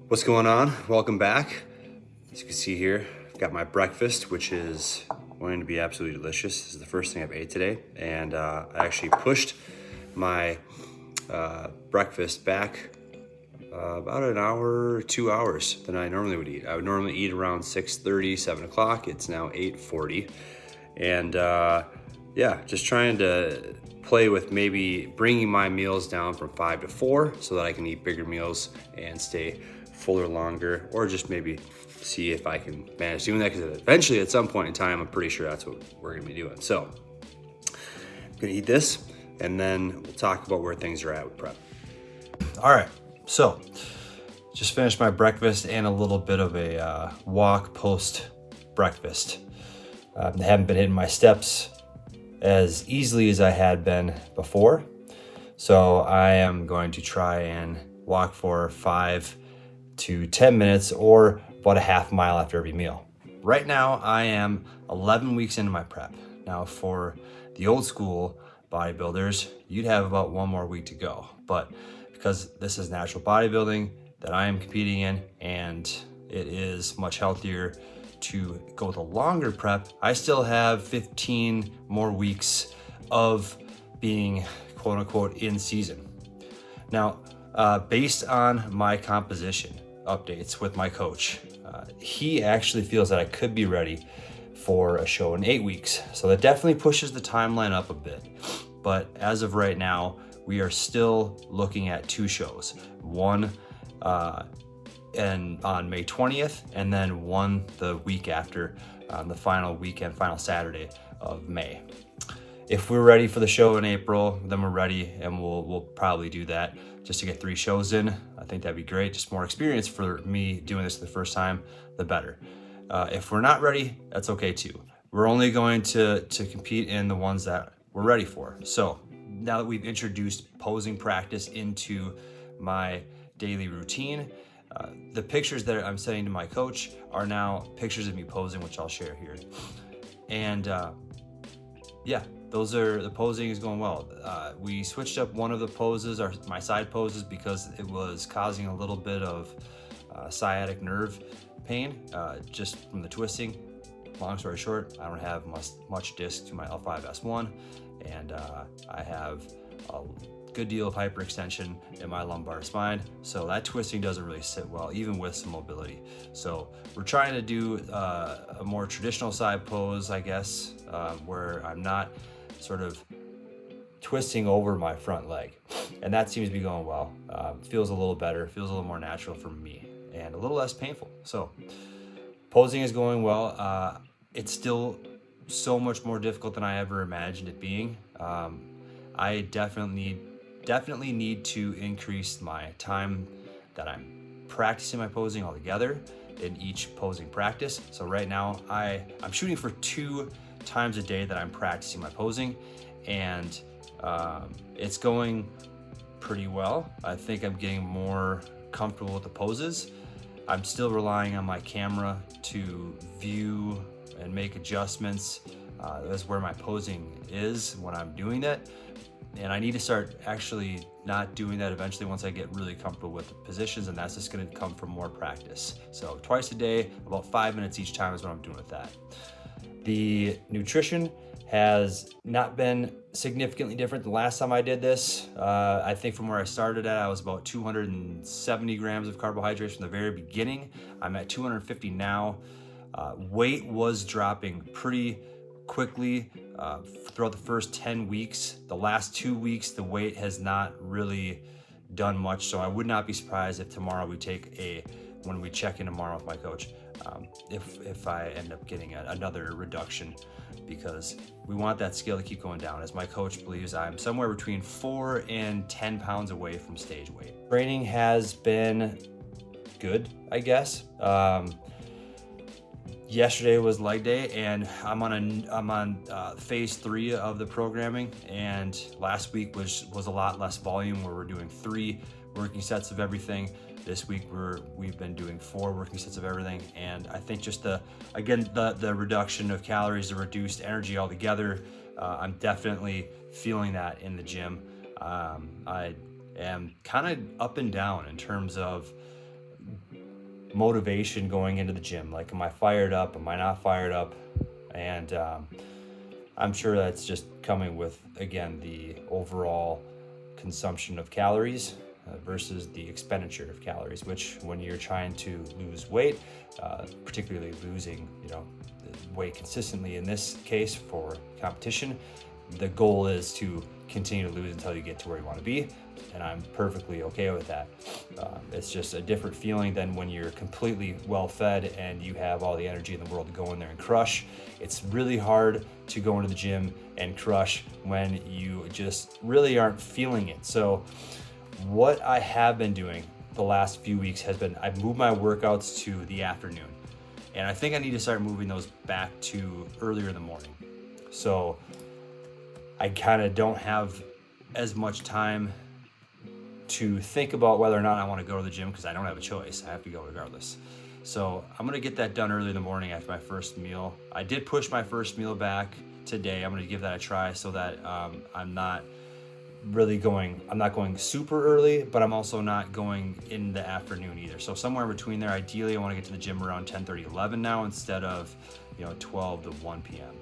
What's going on? Welcome back. As you can see here, I've got my breakfast, which is going to be absolutely delicious. This is the first thing I've ate today, and I actually pushed my breakfast back about an hour, 2 hours than I normally would eat. I would normally eat around 6:30, 7 o'clock. It's now 8:40, and just trying to play with maybe bringing my meals down from 5 to 4 so that I can eat bigger meals and stay fuller longer, or just maybe see if I can manage doing that, because eventually at some point in time I'm pretty sure that's what we're gonna be doing. So I'm gonna eat this and then we'll talk about where things are at with prep. All right, so just finished my breakfast and a little bit of a walk post breakfast. I haven't been hitting my steps as easily as I had been before, so I am going to try and walk for 5 to 10 minutes or about a half mile after every meal. Right now I am 11 weeks into my prep. Now for the old school bodybuilders, you'd have about 1 more week to go, but because this is natural bodybuilding that I am competing in and it is much healthier to go with a longer prep, I still have 15 more weeks of being quote unquote in season. Now, based on my composition updates with my coach, he actually feels that I could be ready for a show in 8 weeks. So that definitely pushes the timeline up a bit. But as of right now, we are still looking at 2 shows. One and on May 20th, and then one the week after, the final weekend, final Saturday of May. If we're ready for the show in April, then we're ready, and we'll probably do that just to get 3 shows in. I think that'd be great. Just more experience for me doing this the first time, the better. If we're not ready, that's okay too. We're only going to compete in the ones that we're ready for. So now that we've introduced posing practice into my daily routine, the pictures that I'm sending to my coach are now pictures of me posing, which I'll share here. And the posing is going well. We switched up one of the poses, my side poses, because it was causing a little bit of sciatic nerve pain just from the twisting. Long story short, I don't have much disc to my L5S1, and I have a good deal of hyperextension in my lumbar spine, so that twisting doesn't really sit well, even with some mobility. So we're trying to do a more traditional side pose, I guess, where I'm not sort of twisting over my front leg, and that seems to be going well. Feels a little better, feels a little more natural for me, and a little less painful. So posing is going well. It's still so much more difficult than I ever imagined it being. I definitely need to increase my time that I'm practicing my posing altogether in each posing practice. So right now I'm shooting for 2 times a day that I'm practicing my posing, and it's going pretty well. I think I'm getting more comfortable with the poses. I'm still relying on my camera to view and make adjustments. That's where my posing is when I'm doing that. And I need to start actually not doing that eventually once I get really comfortable with the positions, and that's just gonna come from more practice. So twice a day, about 5 minutes each time is what I'm doing with that. The nutrition has not been significantly different the last time I did this. I think from where I started at, I was about 270 grams of carbohydrates from the very beginning. I'm at 250 now. Weight was dropping pretty quickly throughout the first 10 weeks. The last 2 weeks, the weight has not really done much, so I would not be surprised if tomorrow when we check in tomorrow with my coach, if I end up getting another reduction, because we want that scale to keep going down. As my coach believes, I'm somewhere between 4 and 10 pounds away from stage weight. Training has been good, I guess. Yesterday was leg day, and I'm on phase 3 of the programming, and last week was a lot less volume, where we're doing 3 working sets of everything. This week we've been doing 4 working sets of everything, and I think just the reduction of calories, the reduced energy altogether, I'm definitely feeling that in the gym. I am kind of up and down in terms of motivation going into the gym. Like, am I fired up? Am I not fired up? And I'm sure that's just coming with, again, the overall consumption of calories versus the expenditure of calories, which when you're trying to lose weight, particularly losing, weight consistently in this case for competition, the goal is to continue to lose until you get to where you want to be, and I'm perfectly okay with that. It's just a different feeling than when you're completely well fed and you have all the energy in the world to go in there and crush. It's really hard to go into the gym and crush when you just really aren't feeling it. So what I have been doing the last few weeks has been, I've moved my workouts to the afternoon, and I think I need to start moving those back to earlier in the morning. So I kind of don't have as much time to think about whether or not I want to go to the gym, because I don't have a choice. I have to go regardless. So I'm going to get that done early in the morning after my first meal. I did push my first meal back today. I'm going to give that a try so that I'm not going super early, but I'm also not going in the afternoon either. So somewhere in between there. Ideally, I want to get to the gym around 10:30, 11 now, instead of 12 to 1 p.m.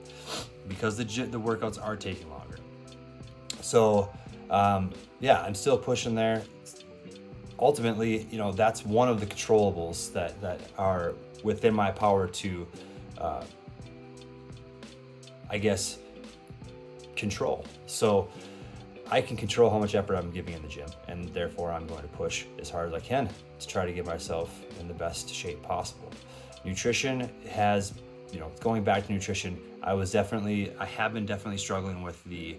because the workouts are taking longer. So I'm still pushing there. Ultimately, that's one of the controllables that are within my power to, control. So I can control how much effort I'm giving in the gym, and therefore I'm going to push as hard as I can to try to get myself in the best shape possible. Nutrition has, going back to nutrition, I have been definitely struggling with the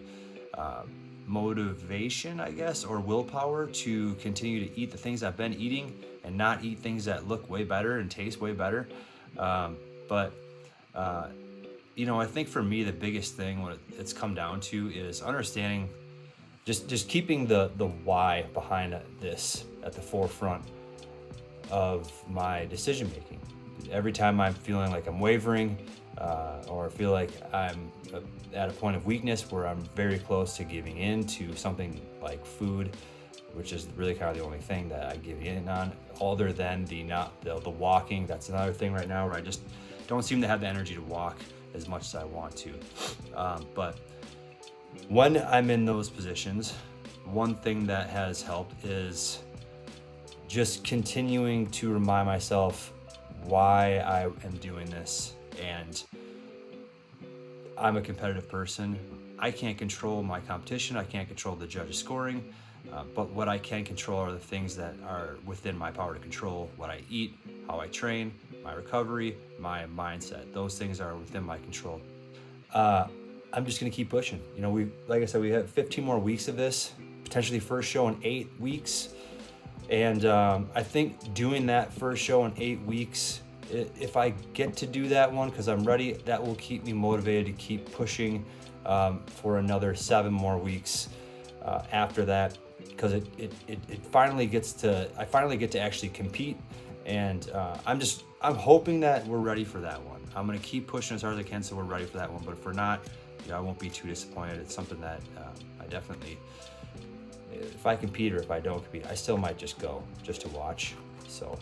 motivation, or willpower to continue to eat the things I've been eating and not eat things that look way better and taste way better. I think for me, the biggest thing, what it's come down to, is understanding, just keeping the why behind this at the forefront of my decision making. Every time I'm feeling like I'm wavering, or feel like I'm at a point of weakness where I'm very close to giving in to something like food, which is really kind of the only thing that I give in on, other than the walking. That's another thing right now where I just don't seem to have the energy to walk as much as I want to. But when I'm in those positions, one thing that has helped is just continuing to remind myself why I am doing this. And I'm a competitive person. I can't control my competition. I can't control the judges' scoring. But what I can control are the things that are within my power to control: what I eat, how I train, my recovery, my mindset. Those things are within my control. I'm just gonna keep pushing. Like I said, we have 15 more weeks of this, potentially first show in 8 weeks. And I think doing that first show in 8 weeks, if I get to do that one because I'm ready, that will keep me motivated to keep pushing for another 7 more weeks after that, because it finally gets to, I finally get to actually compete. And I'm hoping that we're ready for that one. I'm gonna keep pushing as hard as I can so we're ready for that one. But if we're not, I won't be too disappointed. It's something that I definitely, if I compete or if I don't compete, I still might just go just to watch. So